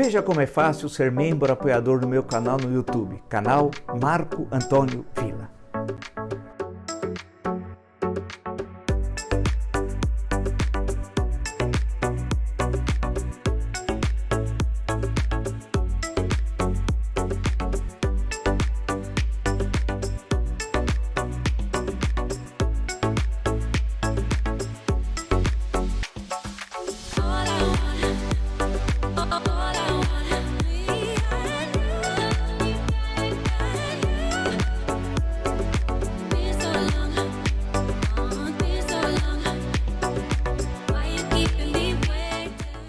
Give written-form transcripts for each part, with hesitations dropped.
Veja como é fácil ser membro apoiador do meu canal no YouTube, canal Marco Antônio Villa.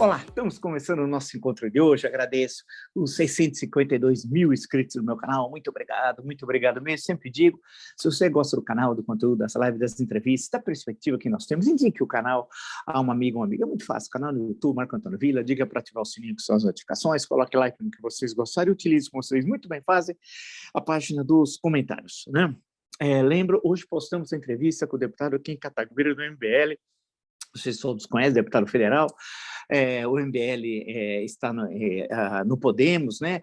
Olá, estamos começando o nosso encontro de hoje. Agradeço os 652 mil inscritos no meu canal. Muito obrigado mesmo. Sempre digo, se você gosta do canal, do conteúdo, dessa live, das entrevistas, da perspectiva que nós temos, indique o canal a uma amiga, uma amiga. É muito fácil, canal no YouTube, Marco Antônio Villa, diga para ativar o sininho que são as notificações, coloque like no que vocês gostarem e utilize como vocês muito bem fazem a página dos comentários, né? Lembro, hoje postamos a entrevista com o deputado Kim Kataguiri do MBL, vocês todos conhecem, deputado federal. O MBL está no Podemos, né?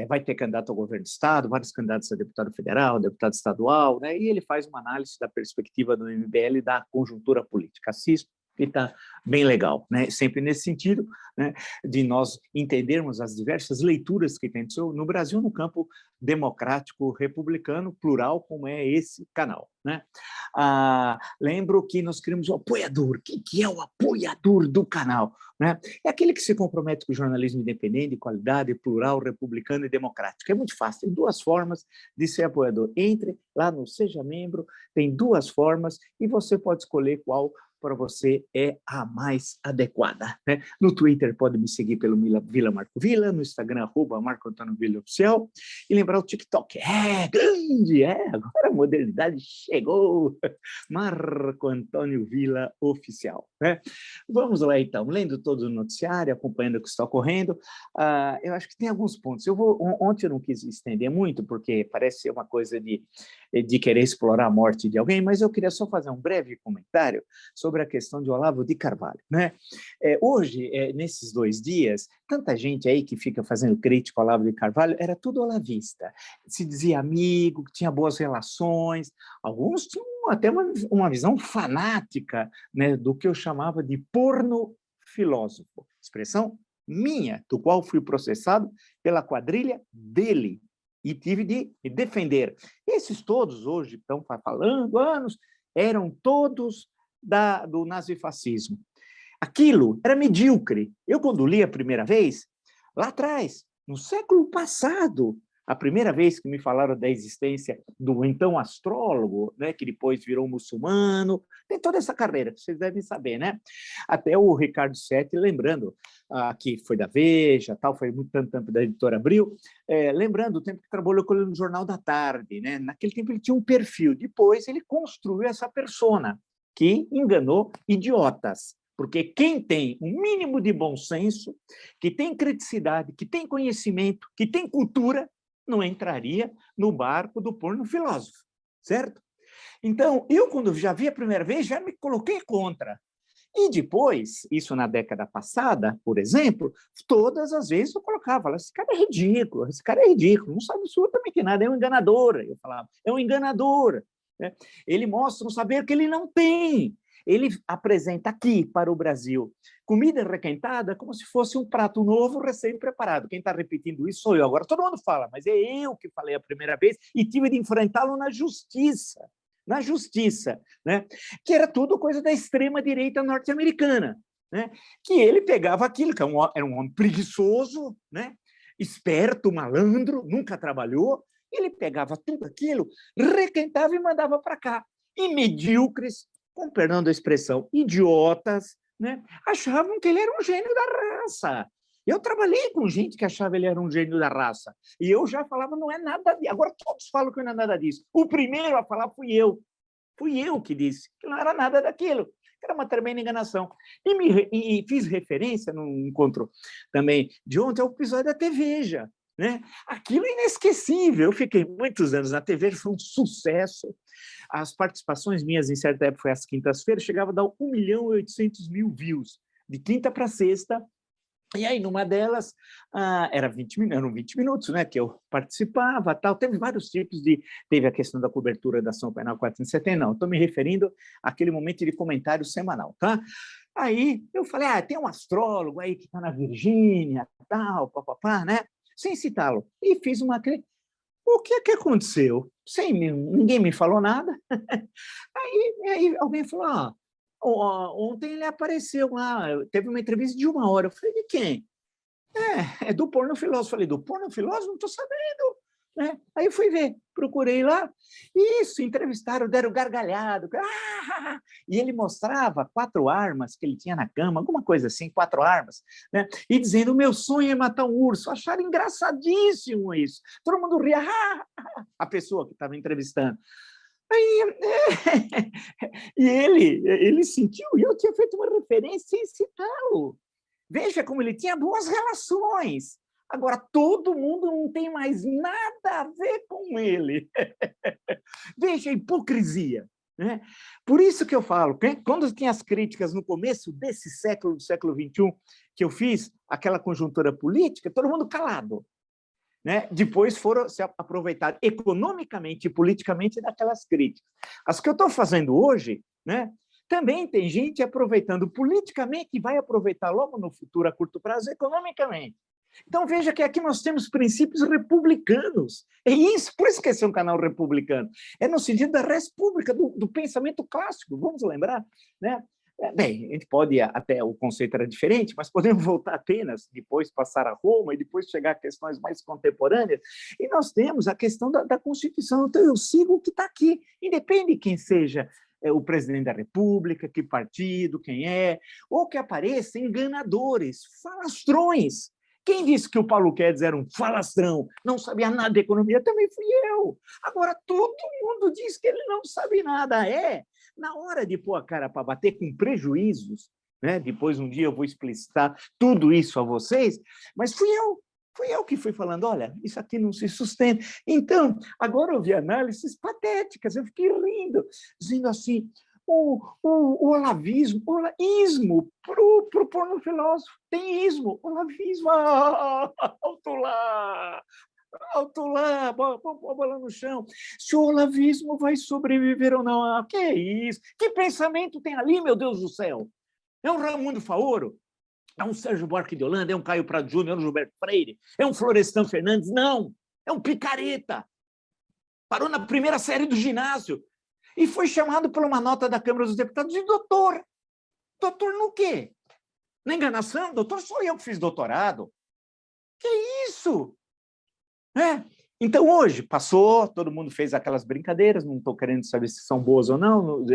Vai ter candidato ao governo do Estado, vários candidatos a deputado federal, deputado estadual, né? E ele faz uma análise da perspectiva do MBL da conjuntura política. Assista, que está bem legal, né? Sempre nesse sentido, né, de nós entendermos as diversas leituras que tem no Brasil no campo democrático, republicano, plural, como é esse canal, né? Lembro que nós criamos o apoiador. O que é o apoiador do canal, né? É aquele que se compromete com o jornalismo independente, de qualidade, plural, republicano e democrático. É muito fácil, tem duas formas de ser apoiador. Entre lá no Seja Membro, tem duas formas e você pode escolher qual para você é a mais adequada, né? No Twitter pode me seguir pelo Villa Marco Villa, no Instagram @Marco Antônio Villa Oficial, e lembrar o TikTok, grande, agora a modernidade chegou, Marco Antônio Villa Oficial, né? Vamos lá então, lendo todo o noticiário, acompanhando o que está ocorrendo. Eu acho que tem alguns pontos, ontem eu não quis estender muito, porque parece ser uma coisa de querer explorar a morte de alguém, mas eu queria só fazer um breve comentário sobre a questão de Olavo de Carvalho, né? Hoje, nesses 2 dias, tanta gente aí que fica fazendo crítica ao Olavo de Carvalho, era tudo olavista, se dizia amigo, que tinha boas relações, alguns tinham até uma visão fanática, né, do que eu chamava de porno filósofo, expressão minha, do qual fui processado pela quadrilha dele, e tive de me defender. Esses todos hoje estão falando anos, eram todos do nazifascismo. Aquilo era medíocre. Eu, quando li a primeira vez, lá atrás, no século passado, a primeira vez que me falaram da existência do então astrólogo, né, que depois virou muçulmano, tem toda essa carreira, que vocês devem saber, né? Até o Ricardo Sete, lembrando, que foi da Veja, tal, foi muito tempo da Editora Abril, lembrando o tempo que trabalhou com ele no Jornal da Tarde, né? Naquele tempo ele tinha um perfil, depois ele construiu essa persona, que enganou idiotas, porque quem tem um mínimo de bom senso, que tem criticidade, que tem conhecimento, que tem cultura, não entraria no barco do porno filósofo, certo? Então, eu, quando já vi a primeira vez, já me coloquei contra. E depois, isso na década passada, por exemplo, todas as vezes eu colocava, esse cara é ridículo, não sabe absolutamente nada, é um enganador, eu falava, é um enganador, né? Ele mostra um saber que ele não tem. Ele apresenta aqui para o Brasil comida requentada como se fosse um prato novo, recém-preparado. Quem está repetindo isso sou eu. Agora todo mundo fala, mas é eu que falei a primeira vez e tive de enfrentá-lo na justiça, né? Que era tudo coisa da extrema-direita norte-americana, né? Que ele pegava aquilo, que era um homem preguiçoso, né? Esperto, malandro, nunca trabalhou, ele pegava tudo aquilo, requentava e mandava para cá. E medíocres, com perdão da expressão, idiotas, né, achavam que ele era um gênio da raça. Eu trabalhei com gente que achava que ele era um gênio da raça. E eu já falava, não é nada disso. Agora todos falam que não é nada disso. O primeiro a falar fui eu. Fui eu que disse que não era nada daquilo. Que era uma tremenda enganação. E fiz referência no encontro também de ontem ao episódio da TV Veja, né? Aquilo é inesquecível. Eu fiquei muitos anos na TV, foi um sucesso. As participações minhas, em certa época, foi às quintas-feiras, chegava a dar 1.800.000 views. De quinta para sexta, E aí, numa delas, eram 20 minutos, né, que eu participava, tal. Teve vários tipos de... Teve a questão da cobertura da ação penal 470, não, estou me referindo àquele momento de comentário semanal, tá? Aí eu falei, tem um astrólogo aí que está na Virgínia, tal, papapá, né? Sem citá-lo. E fiz uma... O que é que aconteceu? Ninguém me falou nada. Aí alguém falou, ontem ele apareceu lá, teve uma entrevista de 1 hora. Eu falei, de quem? É do Porno Filósofo. Falei, do Porno Filósofo? Não estou sabendo. Né? Aí fui ver, procurei lá, isso, entrevistaram, deram gargalhado, e ele mostrava 4 armas que ele tinha na cama, alguma coisa assim, 4 armas, né? E dizendo, o meu sonho é matar um urso. Acharam engraçadíssimo isso. Todo mundo ria, a pessoa que estava entrevistando. Aí, e ele sentiu, e eu tinha feito uma referência sem citá-lo. Veja como ele tinha boas relações. Agora, todo mundo não tem mais nada a ver com ele. Veja a hipocrisia. Né? Por isso que eu falo, quando tinha as críticas no começo desse século, do século XXI, que eu fiz aquela conjuntura política, todo mundo calado. Né? Depois foram se aproveitar economicamente e politicamente daquelas críticas. As que eu estou fazendo hoje, né? Também tem gente aproveitando politicamente e vai aproveitar logo no futuro, a curto prazo, economicamente. Então, veja que aqui nós temos princípios republicanos. É isso, por isso que esse é um canal republicano. É no sentido da res pública, do pensamento clássico, vamos lembrar, né? Bem, a gente pode até, o conceito era diferente, mas podemos voltar a Atenas, depois passar a Roma e depois chegar a questões mais contemporâneas. E nós temos a questão da Constituição. Então, eu sigo o que está aqui, independe de quem seja o presidente da República, que partido, quem é, ou que apareça enganadores, falastrões. Quem disse que o Paulo Guedes era um falastrão, não sabia nada de economia, também fui eu. Agora, todo mundo diz que ele não sabe nada. Na hora de pôr a cara para bater com prejuízos, né? Depois um dia eu vou explicitar tudo isso a vocês, mas fui eu que fui falando, olha, isso aqui não se sustenta. Então, agora eu vi análises patéticas, eu fiquei rindo, dizendo assim, o olavismo, ismo, para o Porno Filósofo, tem ismo, olavismo, alto lá, bola no chão. Se o olavismo vai sobreviver ou não, que é isso? Que pensamento tem ali, meu Deus do céu? É um Raimundo Faoro? É um Sérgio Buarque de Holanda? É um Caio Prado Júnior? É um Gilberto Freire? É um Florestan Fernandes? Não! É um picareta. Parou na primeira série do ginásio e foi chamado por uma nota da Câmara dos Deputados de doutor. Doutor no quê? Na enganação? Doutor, sou eu que fiz doutorado. Que isso? Então, hoje, passou, todo mundo fez aquelas brincadeiras, não estou querendo saber se são boas ou não,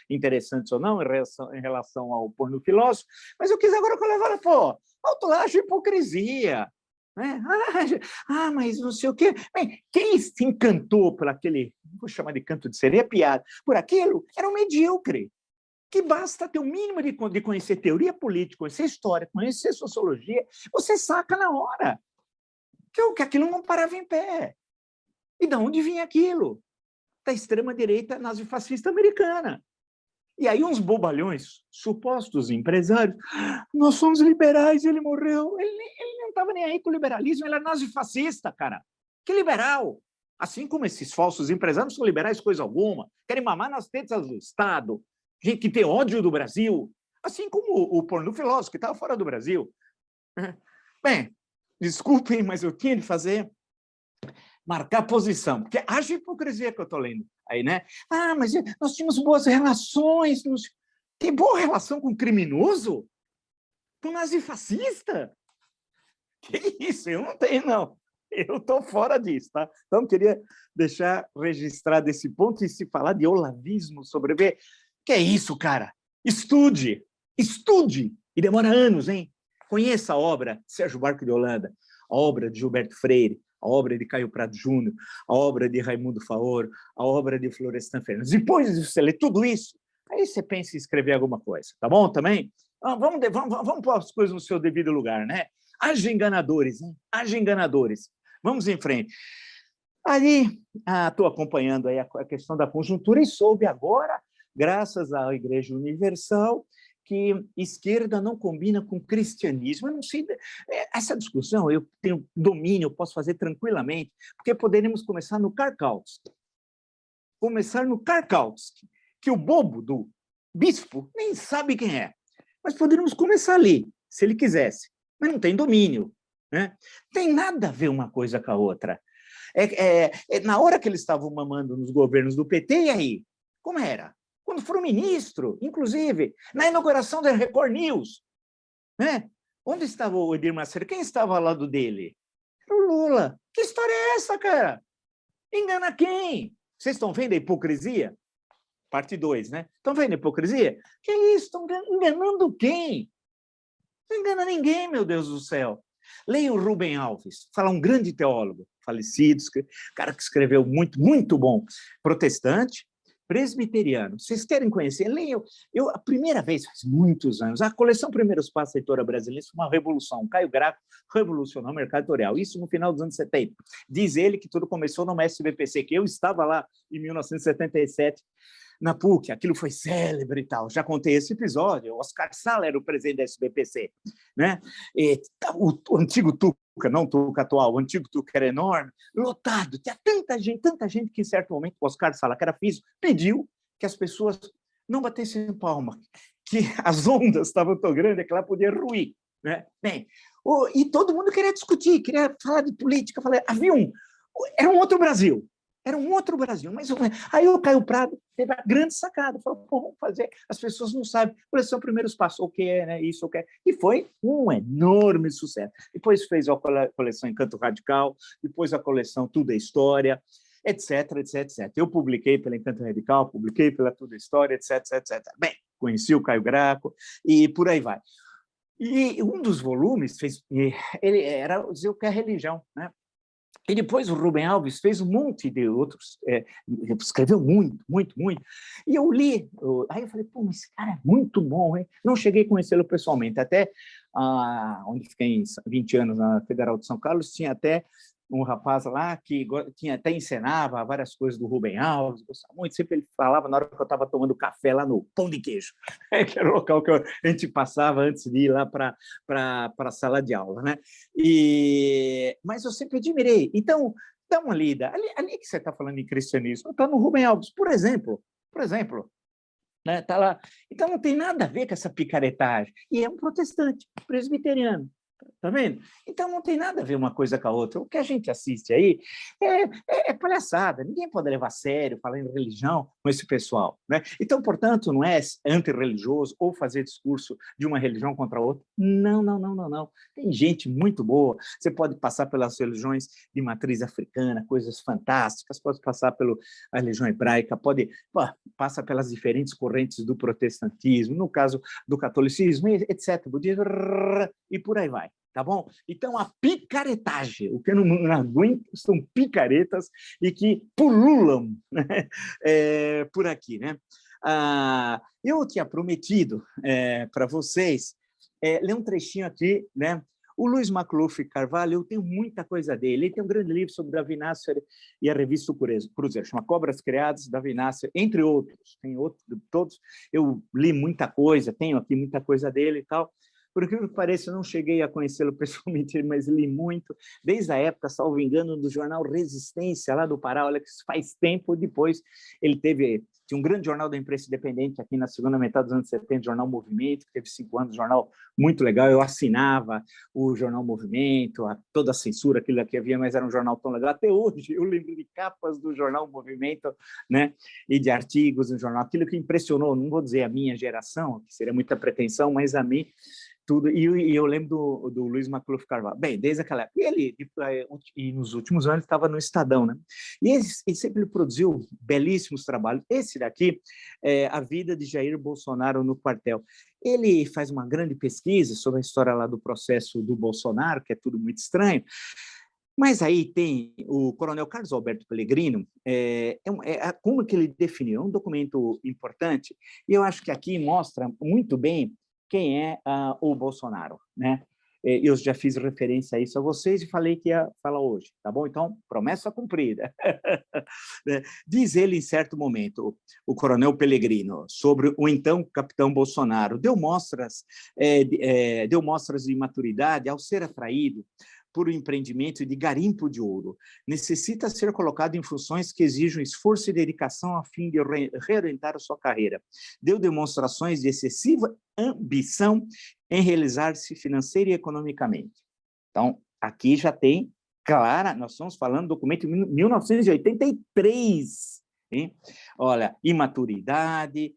interessantes ou não, em relação ao Porno Filósofo, mas eu quis agora colocar, autolagem e hipocrisia. Né? Mas não sei o quê. Bem, quem se encantou por aquele, vou chamar de canto de sereia, piada, por aquilo, era um medíocre, que basta ter o mínimo de conhecer teoria política, conhecer história, conhecer sociologia, você saca na hora que aquilo não parava em pé. E de onde vinha aquilo? Da extrema-direita nazifascista americana. E aí uns bobalhões, supostos empresários, nós somos liberais, ele morreu. Ele não estava nem aí com o liberalismo, ele era nazifascista, cara. Que liberal? Assim como esses falsos empresários não são liberais coisa alguma, querem mamar nas tetas do Estado, gente que tem ódio do Brasil, assim como o Porno Filósofo, que estava fora do Brasil. Bem, desculpem, mas eu tinha de marcar posição, porque haja hipocrisia que eu estou lendo aí, né? Mas nós tínhamos boas relações. Tem boa relação com criminoso? Com nazifascista? Que isso? Eu não tenho, não. Eu estou fora disso, tá? Então, queria deixar registrado esse ponto e se falar de olavismo sobreviver. Que é isso, cara? Estude! E demora anos, hein? Conheça a obra de Sérgio Buarque de Holanda, a obra de Gilberto Freire, a obra de Caio Prado Júnior, a obra de Raimundo Faoro, a obra de Florestan Fernandes. Depois de você ler tudo isso, aí você pensa em escrever alguma coisa, tá bom também? Vamos pôr as coisas no seu devido lugar, né? Haja enganadores, hein? Haja enganadores. Vamos em frente. Aí, estou acompanhando aí a questão da conjuntura e soube agora, graças à Igreja Universal, que esquerda não combina com cristianismo. Eu não sei, essa discussão eu tenho domínio, eu posso fazer tranquilamente, porque poderíamos começar no Karl Kautsky. Começar no Karl Kautsky, que o bobo do bispo nem sabe quem é. Mas poderíamos começar ali, se ele quisesse. Mas não tem domínio, né? Tem nada a ver uma coisa com a outra. Na hora que eles estavam mamando nos governos do PT, e aí? Como era? Quando foram ministro, inclusive, na inauguração da Record News, né? Onde estava o Edir Macedo? Quem estava ao lado dele? Era o Lula. Que história é essa, cara? Engana quem? Vocês estão vendo a hipocrisia? Parte 2, né? Estão vendo a hipocrisia? Que é isso? Estão enganando quem? Não engana ninguém, meu Deus do céu. Leia o Rubem Alves, fala um grande teólogo, falecido, cara que escreveu muito, muito bom, protestante, presbiteriano. Vocês querem conhecer? Leiam. A primeira vez, faz muitos anos, a coleção Primeiros Passos da Editora Brasileira foi uma revolução. Caio Graco revolucionou o mercado editorial. Isso no final dos anos 70. Diz ele que tudo começou numa SBPC, que eu estava lá em 1977, na PUC, aquilo foi célebre e tal. Já contei esse episódio. O Oscar Sala era o presidente da SBPC, né? O antigo Tuca, não o Tuca atual, o antigo Tuca era enorme, lotado. Tinha tanta gente que, em certo momento, o Oscar Sala, que era físico, pediu que as pessoas não batessem palma, que as ondas estavam tão grandes que ela podia ruir, né? Bem, e todo mundo queria discutir, queria falar de política. Era um outro Brasil. Era um outro Brasil. Mas aí o Caio Prado teve a grande sacada. Falou, vamos fazer. As pessoas não sabem. Coleção Primeiros Passos, o que é, né? Isso, o que é. E foi um enorme sucesso. Depois fez a coleção Encanto Radical, depois a coleção Tudo é História, etc, etc, etc. Eu publiquei pela Encanto Radical, publiquei pela Tudo é História, etc, etc, etc. Bem, conheci o Caio Graco e por aí vai. E um dos volumes ele era dizer o que é religião, né? E depois o Rubem Alves fez um monte de outros, escreveu muito, muito, muito. E eu li, aí eu falei, pô, esse cara é muito bom, hein? Não cheguei a conhecê-lo pessoalmente, até onde fiquei 20 anos na Federal de São Carlos, tinha até um rapaz lá que até encenava várias coisas do Rubem Alves, gostava muito, sempre ele falava na hora que eu estava tomando café lá no Pão de Queijo, que era o local que a gente passava antes de ir lá para a sala de aula, né? Mas eu sempre admirei. Então, dá uma lida. Ali que você está falando em cristianismo, está no Rubem Alves, por exemplo, né? Tá lá. Então, não tem nada a ver com essa picaretagem. E é um protestante, presbiteriano. Tá vendo? Então, não tem nada a ver uma coisa com a outra. O que a gente assiste aí é palhaçada. Ninguém pode levar a sério falar em religião com esse pessoal, né? Então, portanto, não é antirreligioso ou fazer discurso de uma religião contra a outra. Não, não, não, não, não. Tem gente muito boa. Você pode passar pelas religiões de matriz africana, coisas fantásticas, pode passar pela religião hebraica, passa pelas diferentes correntes do protestantismo, no caso do catolicismo, etc., budismo, e por aí vai. Tá bom? Então, a picaretagem, o que eu não aguento são picaretas e que pululam, né? Por aqui, né? Eu tinha prometido para vocês ler um trechinho aqui, né? O Luiz Macluf Carvalho, eu tenho muita coisa dele. Ele tem um grande livro sobre Davi Nasser e a revista Cruzeiro, chama Cobras Criadas, Davi Nasser, entre outros. Tem outros, todos. Eu li muita coisa, tenho aqui muita coisa dele e tal. Por que me parece, eu não cheguei a conhecê-lo pessoalmente, mas li muito, desde a época, salvo engano, do jornal Resistência, lá do Pará, olha que isso faz tempo. Depois ele tinha um grande jornal da imprensa independente aqui na segunda metade dos anos 70, Jornal Movimento, que teve 5 anos, jornal muito legal. Eu assinava o Jornal Movimento, toda a censura, aquilo que havia, mas era um jornal tão legal. Até hoje eu lembro de capas do Jornal Movimento, né? E de artigos no jornal, aquilo que impressionou, não vou dizer a minha geração, que seria muita pretensão, mas a mim, tudo. E eu lembro do Luiz Macluf Carvalho. Bem, desde aquela época. E nos últimos anos estava no Estadão, né? E ele sempre produziu belíssimos trabalhos. Esse daqui é A Vida de Jair Bolsonaro no Quartel. Ele faz uma grande pesquisa sobre a história lá do processo do Bolsonaro, que é tudo muito estranho. Mas aí tem o coronel Carlos Alberto Pellegrino, como que ele definiu, é um documento importante, e eu acho que aqui mostra muito bem quem é o Bolsonaro, né? eu já fiz referência a isso a vocês e falei que ia falar hoje, tá bom? Então, promessa cumprida. Diz ele, em certo momento, o coronel Pellegrino, sobre o então capitão Bolsonaro, deu mostras de maturidade ao ser atraído por um empreendimento de garimpo de ouro. Necessita ser colocado em funções que exijam esforço e dedicação a fim de reorientar a sua carreira. Deu demonstrações de excessiva ambição em realizar-se financeira e economicamente. Então, aqui já tem clara, nós estamos falando do documento de 1983, hein? Olha, imaturidade,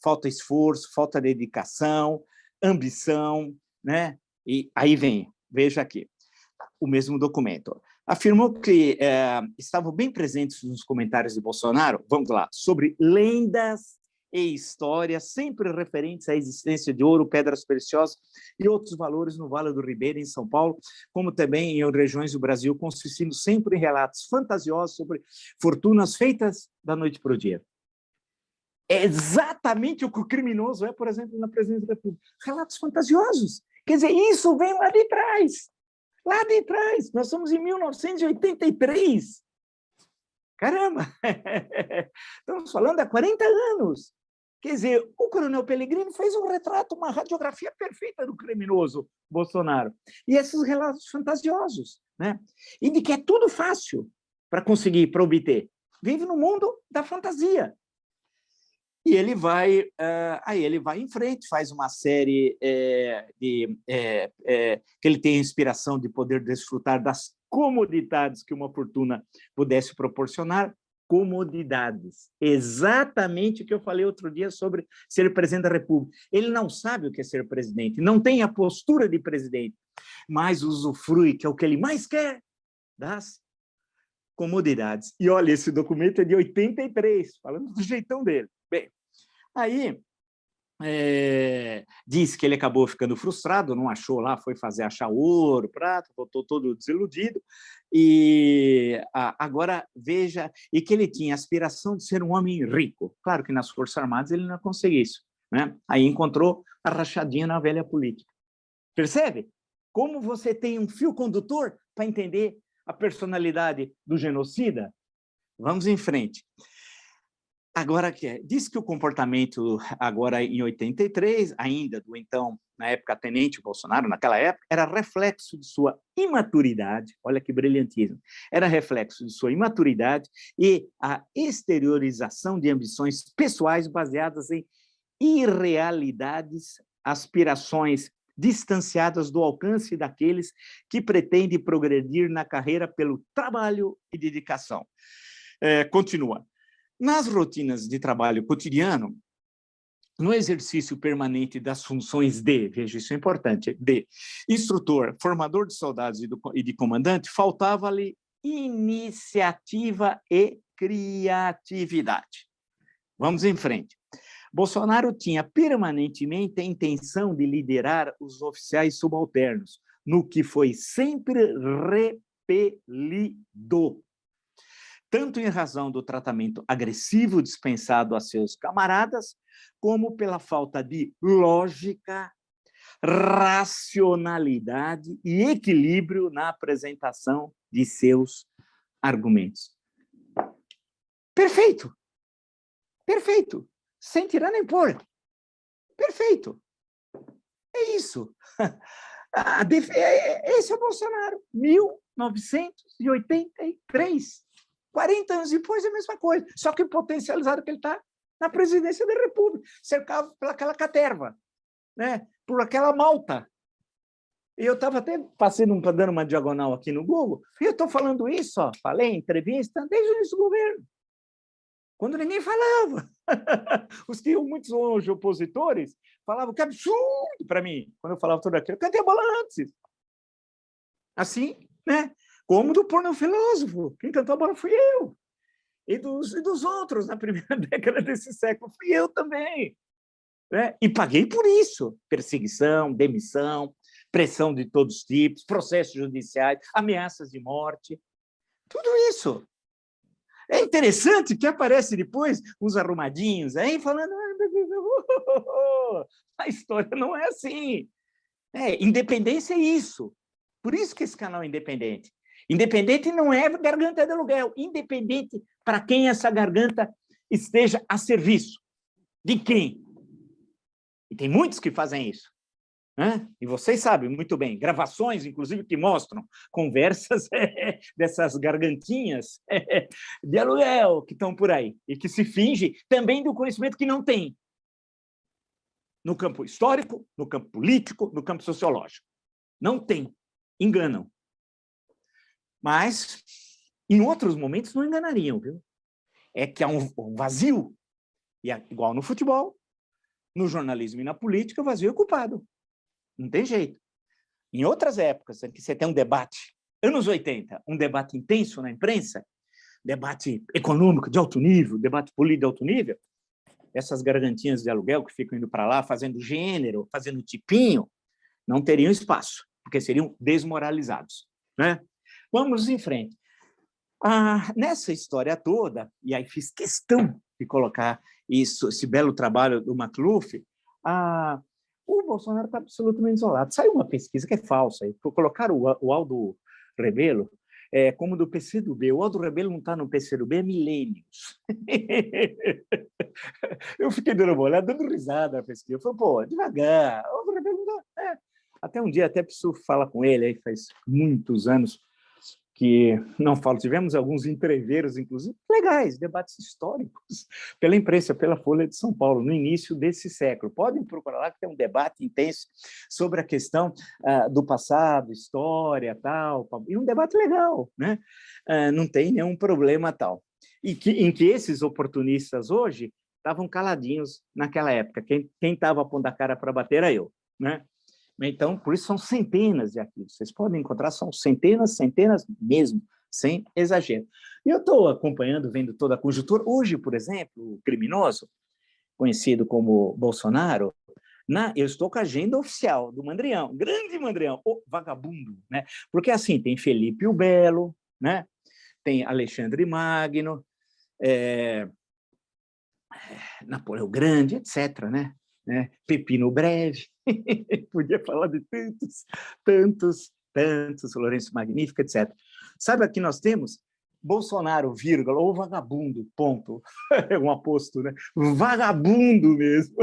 falta esforço, falta dedicação, ambição, né? E aí vem, veja aqui, o mesmo documento. Afirmou que estavam bem presentes nos comentários de Bolsonaro, vamos lá, sobre lendas e histórias sempre referentes à existência de ouro, pedras preciosas e outros valores no Vale do Ribeira, em São Paulo, como também em regiões do Brasil, consistindo sempre em relatos fantasiosos sobre fortunas feitas da noite para o dia. É exatamente o que o criminoso é, por exemplo, na presidência da República. Relatos fantasiosos. Quer dizer, isso vem lá de trás. Lá de trás. Nós estamos em 1983. Caramba! Estamos falando há 40 anos. Quer dizer, o coronel Pellegrino fez um retrato, uma radiografia perfeita do criminoso Bolsonaro. E esses relatos fantasiosos, né? E de que é tudo fácil para conseguir, para obter. Vive no mundo da fantasia. E ele vai em frente, faz uma série que ele tem a inspiração de poder desfrutar das comodidades que uma fortuna pudesse proporcionar. Comodidades. Exatamente o que eu falei outro dia sobre ser presidente da República. Ele não sabe o que é ser presidente, não tem a postura de presidente, mas usufrui, que é o que ele mais quer, das comodidades. E olha, esse documento é de 83, falando do jeitão dele. Bem, aí diz que ele acabou ficando frustrado, não achou lá, foi achar ouro, prata, voltou todo desiludido, e agora veja, e que ele tinha a aspiração de ser um homem rico. Claro que nas Forças Armadas ele não conseguiu isso, né? Aí encontrou a rachadinha na velha política. Percebe? Como você tem um fio condutor para entender a personalidade do genocida? Vamos em frente. Agora, diz que o comportamento, agora em 83, ainda do então, na época, tenente Bolsonaro, naquela época, era reflexo de sua imaturidade, olha que brilhantismo, era reflexo de sua imaturidade e a exteriorização de ambições pessoais baseadas em irrealidades, aspirações distanciadas do alcance daqueles que pretendem progredir na carreira pelo trabalho e dedicação. Continua. Nas rotinas de trabalho cotidiano, no exercício permanente das funções veja, isso é importante, de instrutor, formador de soldados e de comandante, faltava-lhe iniciativa e criatividade. Vamos em frente. Bolsonaro tinha permanentemente a intenção de liderar os oficiais subalternos, no que foi sempre repelido, tanto em razão do tratamento agressivo dispensado a seus camaradas, como pela falta de lógica, racionalidade e equilíbrio na apresentação de seus argumentos. Perfeito! Perfeito! Sem tirar nem pôr. Perfeito! É isso. Esse é o Bolsonaro, 1983. 40 anos depois é a mesma coisa, só que potencializado que ele está na presidência da República, cercado por aquela caterva, né? Por aquela malta. E eu estava até dando uma diagonal aqui no Google, e eu estou falando isso, falei em entrevista, desde o início do governo, quando ninguém falava. Muitos hoje opositores falavam que absurdo para mim, quando eu falava tudo aquilo, cantei a bola antes. Assim, né? Como do pornofilósofo. Quem cantou a bola fui eu. E dos outros, na primeira década desse século, fui eu também. Né? E paguei por isso. Perseguição, demissão, pressão de todos os tipos, processos judiciais, ameaças de morte. Tudo isso. É interessante que aparece depois uns arrumadinhos aí falando a história não é assim. Independência é isso. Por isso que esse canal é independente. Independente não é garganta de aluguel. Independente para quem essa garganta esteja a serviço. De quem? E tem muitos que fazem isso. Né? E vocês sabem muito bem, gravações, inclusive, que mostram conversas dessas gargantinhas de aluguel que estão por aí e que se finge também do conhecimento que não tem. No campo histórico, no campo político, no campo sociológico. Não tem. Enganam. Mas, em outros momentos, não enganariam, viu? É que há um vazio. E é igual no futebol, no jornalismo e na política, o vazio é culpado. Não tem jeito. Em outras épocas, em que você tem um debate, anos 80, um debate intenso na imprensa, debate econômico de alto nível, debate político de alto nível, essas gargantinhas de aluguel que ficam indo para lá, fazendo gênero, fazendo tipinho, não teriam espaço, porque seriam desmoralizados. Né? Vamos em frente. Nessa história toda, e aí fiz questão de colocar isso, esse belo trabalho do McLuff, o Bolsonaro está absolutamente isolado. Saiu uma pesquisa que é falsa, colocaram o Aldo Rebelo como do PCdoB. O Aldo Rebelo não está no PCdoB há milênios. Eu fiquei dando uma olhada, dando risada na pesquisa. Eu falei, pô, devagar, o Aldo Rebelo não dá. Até um dia, até preciso falar com ele, aí faz muitos anos que não falo, tivemos alguns entreveros, inclusive, legais, debates históricos, pela imprensa, pela Folha de São Paulo, no início desse século. Podem procurar lá, que tem um debate intenso sobre a questão do passado, história, tal, e um debate legal, né? Não tem nenhum problema tal. Em que esses oportunistas hoje estavam caladinhos naquela época. Quem estava pondo a cara para bater era eu, né? Então, por isso são centenas de arquivos. Vocês podem encontrar, são centenas mesmo, sem exagero. E eu estou acompanhando, vendo toda a conjuntura. Hoje, por exemplo, o criminoso, conhecido como Bolsonaro, eu estou com a agenda oficial do Mandrião, grande Mandrião, o vagabundo, né? Porque assim, tem Felipe o Belo, né? Tem Alexandre Magno, Napoleão Grande, etc., né? Pepino Breve, podia falar de tantos, Lourenço Magnífico, etc. Sabe, aqui nós temos Bolsonaro, vírgula, ou vagabundo, ponto. É um aposto, né? Vagabundo mesmo.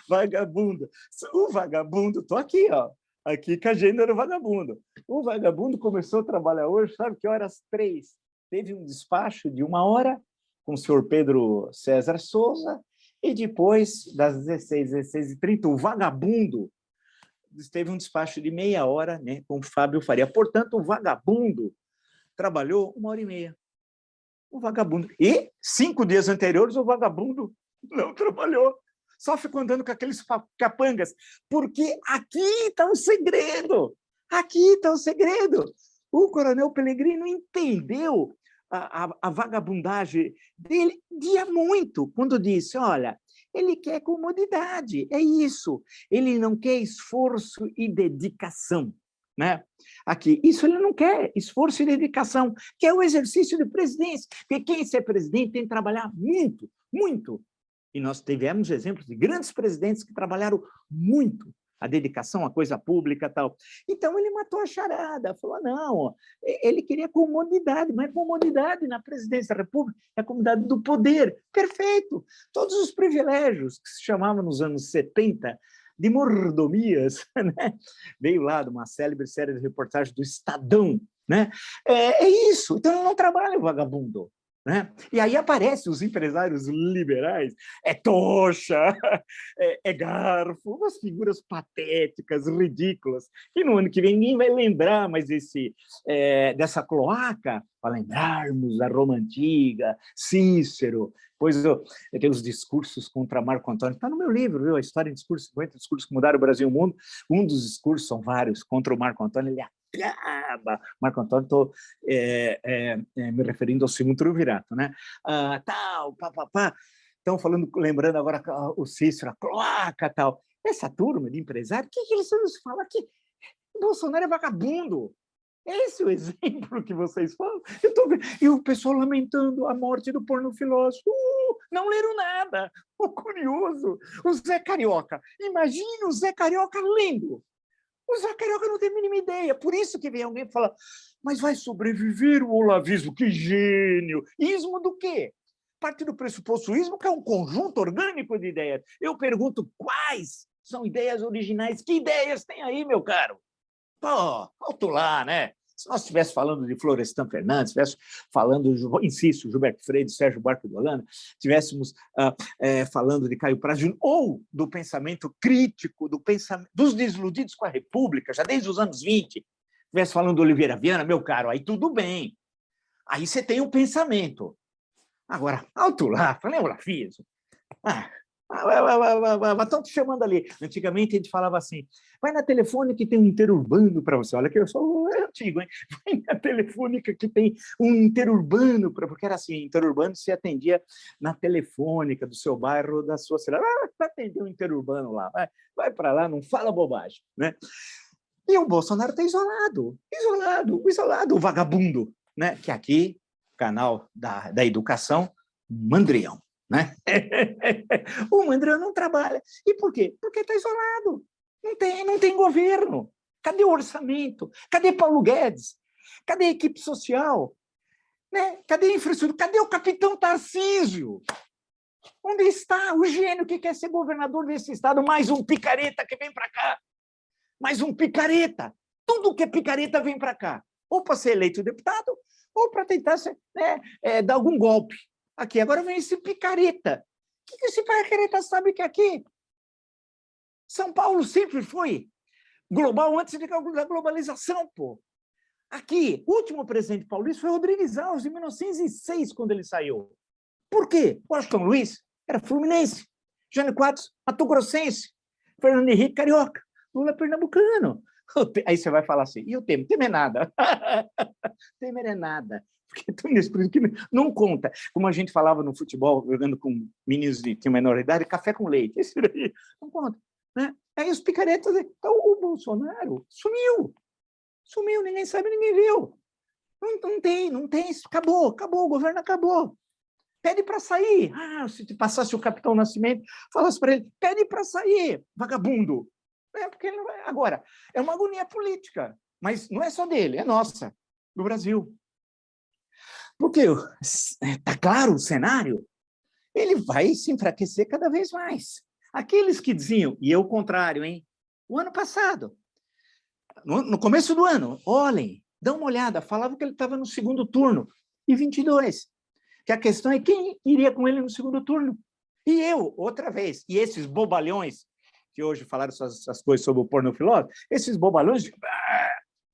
Vagabundo. O vagabundo, estou aqui, ó. Aqui com a agenda do vagabundo. O vagabundo começou a trabalhar hoje, sabe que horas? 3. Teve um despacho de 1 hora com o senhor Pedro César Souza, e depois, das 16h30, o vagabundo teve um despacho de meia hora, né, com o Fábio Faria. Portanto, o vagabundo trabalhou 1h30. O vagabundo. E 5 dias anteriores, o vagabundo não trabalhou. Só ficou andando com aqueles capangas. Porque aqui está o segredo. Aqui está o segredo. O coronel Pellegrino entendeu a vagabundagem dele dia muito, quando disse, olha, ele quer comodidade, é isso. Ele não quer esforço e dedicação. Né? Aqui, isso ele não quer, esforço e dedicação, que é o exercício de presidência, porque quem ser presidente tem que trabalhar muito, muito. E nós tivemos exemplos de grandes presidentes que trabalharam muito a dedicação à coisa pública e tal. Então, ele matou a charada, falou, não, ele queria comodidade, mas comodidade na presidência da República é a comodidade do poder. Perfeito! Todos os privilégios que se chamavam nos anos 70 de mordomias, né? Veio lá de uma célebre série de reportagens do Estadão, né? É isso, então ele não trabalha, vagabundo. Né? E aí aparecem os empresários liberais, tocha, garfo, umas figuras patéticas, ridículas, que no ano que vem ninguém vai lembrar mais dessa cloaca, para lembrarmos da Roma Antiga, Cícero, pois eu tenho os discursos contra Marco Antônio, está no meu livro, viu? A história em discursos, 50 discursos que mudaram o Brasil e o mundo. Um dos discursos, são vários, contra o Marco Antônio, ele acaba. Marco Antônio, estou me referindo ao Simão Triunvirato, né? Tal, pá. Estão falando, lembrando agora o Cícero, a cloaca, tal. Essa turma de empresários, o que eles nos falam aqui? Bolsonaro é vagabundo. Esse é o exemplo que vocês falam. E o pessoal lamentando a morte do pornofilósofo. não leram nada. O curioso, o Zé Carioca. Imagine o Zé Carioca lendo. O Zé Carioca não tem a mínima ideia. Por isso que vem alguém e fala, mas vai sobreviver o olavismo? Que gênio! Ismo do quê? Parte do pressuposto ismo, que é um conjunto orgânico de ideias. Eu pergunto quais são ideias originais. Que ideias tem aí, meu caro? Pô, alto lá, né? Se nós estivéssemos falando de Florestan Fernandes, estivéssemos falando, insisto, Gilberto Freire, Sérgio Buarque de Holanda, estivéssemos falando de Caio Prado Júnior, ou do pensamento crítico, dos desiludidos com a República, já desde os anos 20, estivesse falando do Oliveira Viana, meu caro, aí tudo bem. Aí você tem um pensamento. Agora, alto lá, falei, Olafismo. Estão te chamando ali. Antigamente a gente falava assim, vai na telefônica que tem um interurbano para você. Olha que eu sou antigo, hein? Vai na telefônica que tem um interurbano, porque era assim, interurbano se atendia na telefônica do seu bairro, da sua cidade. Vai atender um interurbano lá, vai para lá, não fala bobagem, né? E o Bolsonaro está isolado, o vagabundo, né? Que aqui, canal da educação, Mandrião. Né? O Mandrião não trabalha. E por quê? Porque está isolado. Não tem governo. Cadê o orçamento? Cadê Paulo Guedes? Cadê a equipe social? Né? Cadê a infraestrutura? Cadê o capitão Tarcísio? Onde está o gênio que quer ser governador desse estado? Mais um picareta que vem para cá. Mais um picareta. Tudo que é picareta vem para cá. Ou para ser eleito deputado, ou para tentar dar algum golpe. Aqui, agora vem esse picareta. O que esse picareta sabe que aqui? São Paulo sempre foi global antes da globalização, pô. Aqui, o último presidente paulista foi Rodrigues Alves, em 1906, quando ele saiu. Por quê? Washington Luiz era fluminense, Jânio Quadros, mato-grossense, Fernando Henrique, carioca, Lula pernambucano. Aí você vai falar assim, e o Temer? Temer é nada. Temer é nada. Porque é tão inexpressivo que não conta. Como a gente falava no futebol, jogando com meninos de menor idade, café com leite. Esse daí não conta. Né? Aí os picaretas... Então, o Bolsonaro sumiu, ninguém sabe, ninguém viu. Não tem, acabou, o governo acabou. Pede para sair. Se te passasse o Capitão Nascimento, falasse para ele, pede para sair, vagabundo. Porque ele não vai... Agora, é uma agonia política, mas não é só dele, é nossa, do Brasil. Porque está claro o cenário, ele vai se enfraquecer cada vez mais. Aqueles que diziam, e eu o contrário, hein? O ano passado, no começo do ano, olhem, dá uma olhada, falavam que ele estava no segundo turno, e 22. Que a questão é quem iria com ele no segundo turno. E eu, outra vez, e esses bobalhões, que hoje falaram essas coisas sobre o pornofilósofo, esses bobalhões,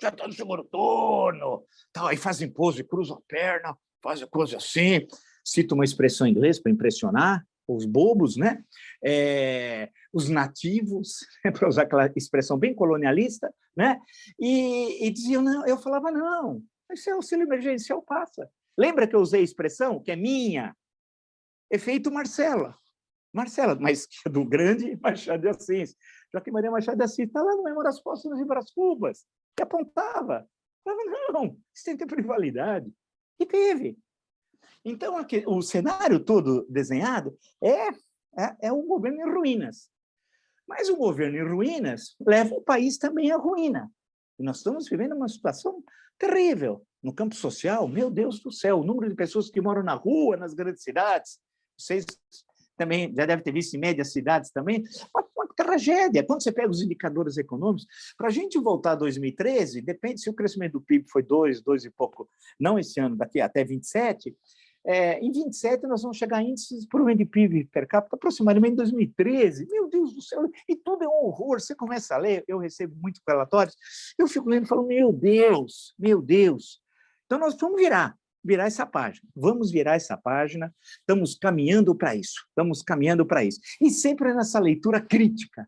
já está no segundo turno, tal, aí fazem pose, cruzam a perna, fazem coisa assim, cita uma expressão em inglês para impressionar os bobos, né? Os nativos, para usar aquela expressão bem colonialista, né? E diziam, não, eu falava, não, esse auxílio emergencial passa. Lembra que eu usei a expressão, que é minha? Efeito Marcela, mas do grande Machado de Assis. Joaquim Maria Machado de Assis está lá no Memórias Póstumas e Brás Cubas, que apontava. Falava, não, isso tem que ter rivalidade. E teve. Então, aqui, o cenário todo desenhado é um governo em ruínas. Mas o governo em ruínas leva o país também à ruína. E nós estamos vivendo uma situação terrível. No campo social, meu Deus do céu, o número de pessoas que moram na rua, nas grandes cidades, vocês também já devem ter visto em médias cidades também, uma tragédia. Quando você pega os indicadores econômicos, para a gente voltar a 2013, depende se o crescimento do PIB foi 2 e pouco, não esse ano, daqui até 27, em 27 nós vamos chegar a índices por um de PIB per capita aproximadamente em 2013. Meu Deus do céu, e tudo é um horror. Você começa a ler, eu recebo muitos relatórios, eu fico lendo e falo, meu Deus. Então nós vamos virar essa página. Vamos virar essa página, estamos caminhando para isso. E sempre nessa leitura crítica,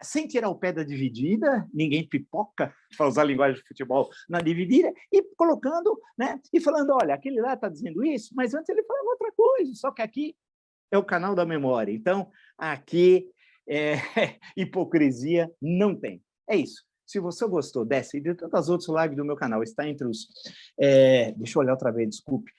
sem tirar o pé da dividida, ninguém pipoca, para usar a linguagem de futebol, na dividida, e colocando, né, e falando, olha, aquele lá está dizendo isso, mas antes ele falava outra coisa, só que aqui é o canal da memória. Então, aqui, hipocrisia não tem. É isso. Se você gostou dessa e de tantas outras lives do meu canal, está entre os... deixa eu olhar outra vez, desculpe.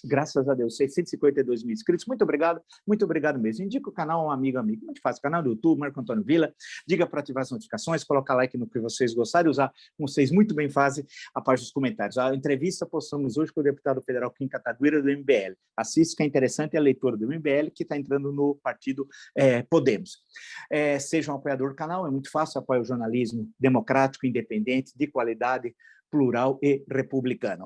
graças a Deus, 652 mil inscritos. Muito obrigado mesmo. Indica o canal a um amigo. Muito fácil, canal do YouTube, Marco Antônio Villa. Diga para ativar as notificações, colocar like no que vocês gostarem, usar, como vocês muito bem fazem, a parte dos comentários. A entrevista postamos hoje com o deputado federal Kim Kataguiri, do MBL. Assiste, que é interessante, é a leitura do MBL, que está entrando no partido Podemos. Seja um apoiador do canal, é muito fácil, apoia o jornalismo democrático, independente, de qualidade, plural e republicano.